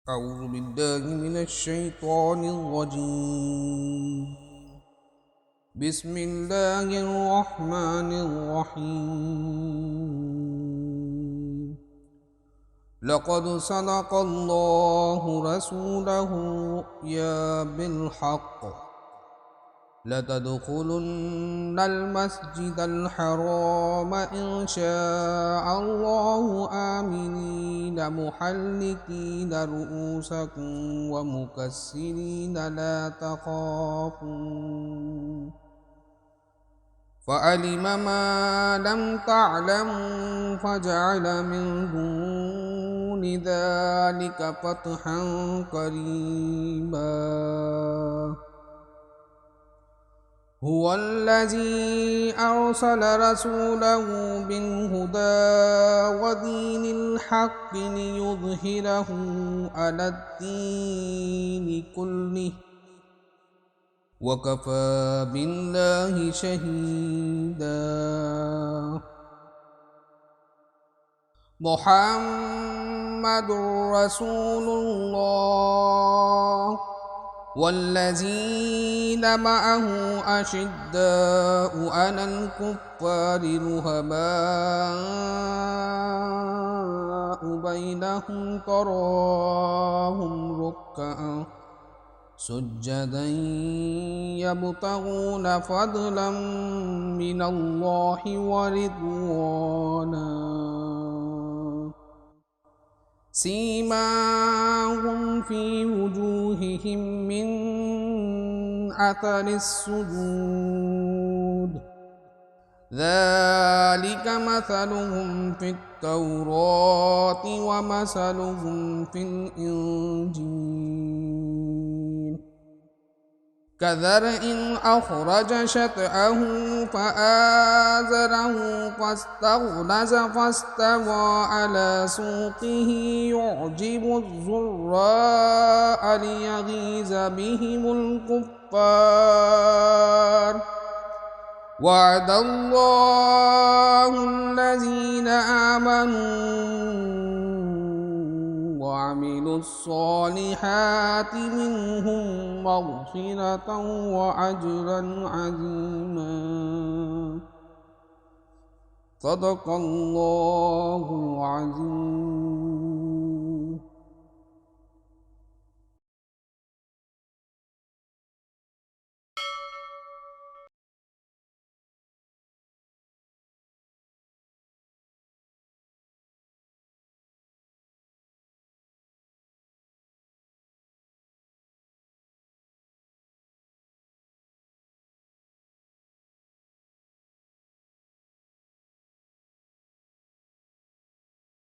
أعوذ بالله من الشيطان الرجيم. بسم الله الرحمن الرحيم. لقد صدق الله رسوله الرؤيا بالحق لتدخلن المسجد الحرام إن شاء الله آمنين محلقين رؤوسكم ومقصرين لا تخافون فعلم ما لم تعلموا فجعل من دون ذلك فتحا قريبا. هو الذي أرسل رسوله بالهدى ودين الحق ليظهره على الدين كله وكفى بالله شهيدا. محمد رسول الله والذين معه أشداء على الكفار رحماء بينهم تراهم ركعا سجدا يبتغون فضلا من الله ورضوانا سيماهم في وجوههم من أثر السجود ذلك مثلهم في التوراة ومثلهم في الإنجيل كزرع أخرج شطأه فآزره فاستغلظ فاستوى على سوقه يعجب الزراء ليغيظ بهم الكفار. وعد الله الذين آمنوا وعملوا الصالحات منهم مغفرة وأجرا عظيما. صدق الله العظيم.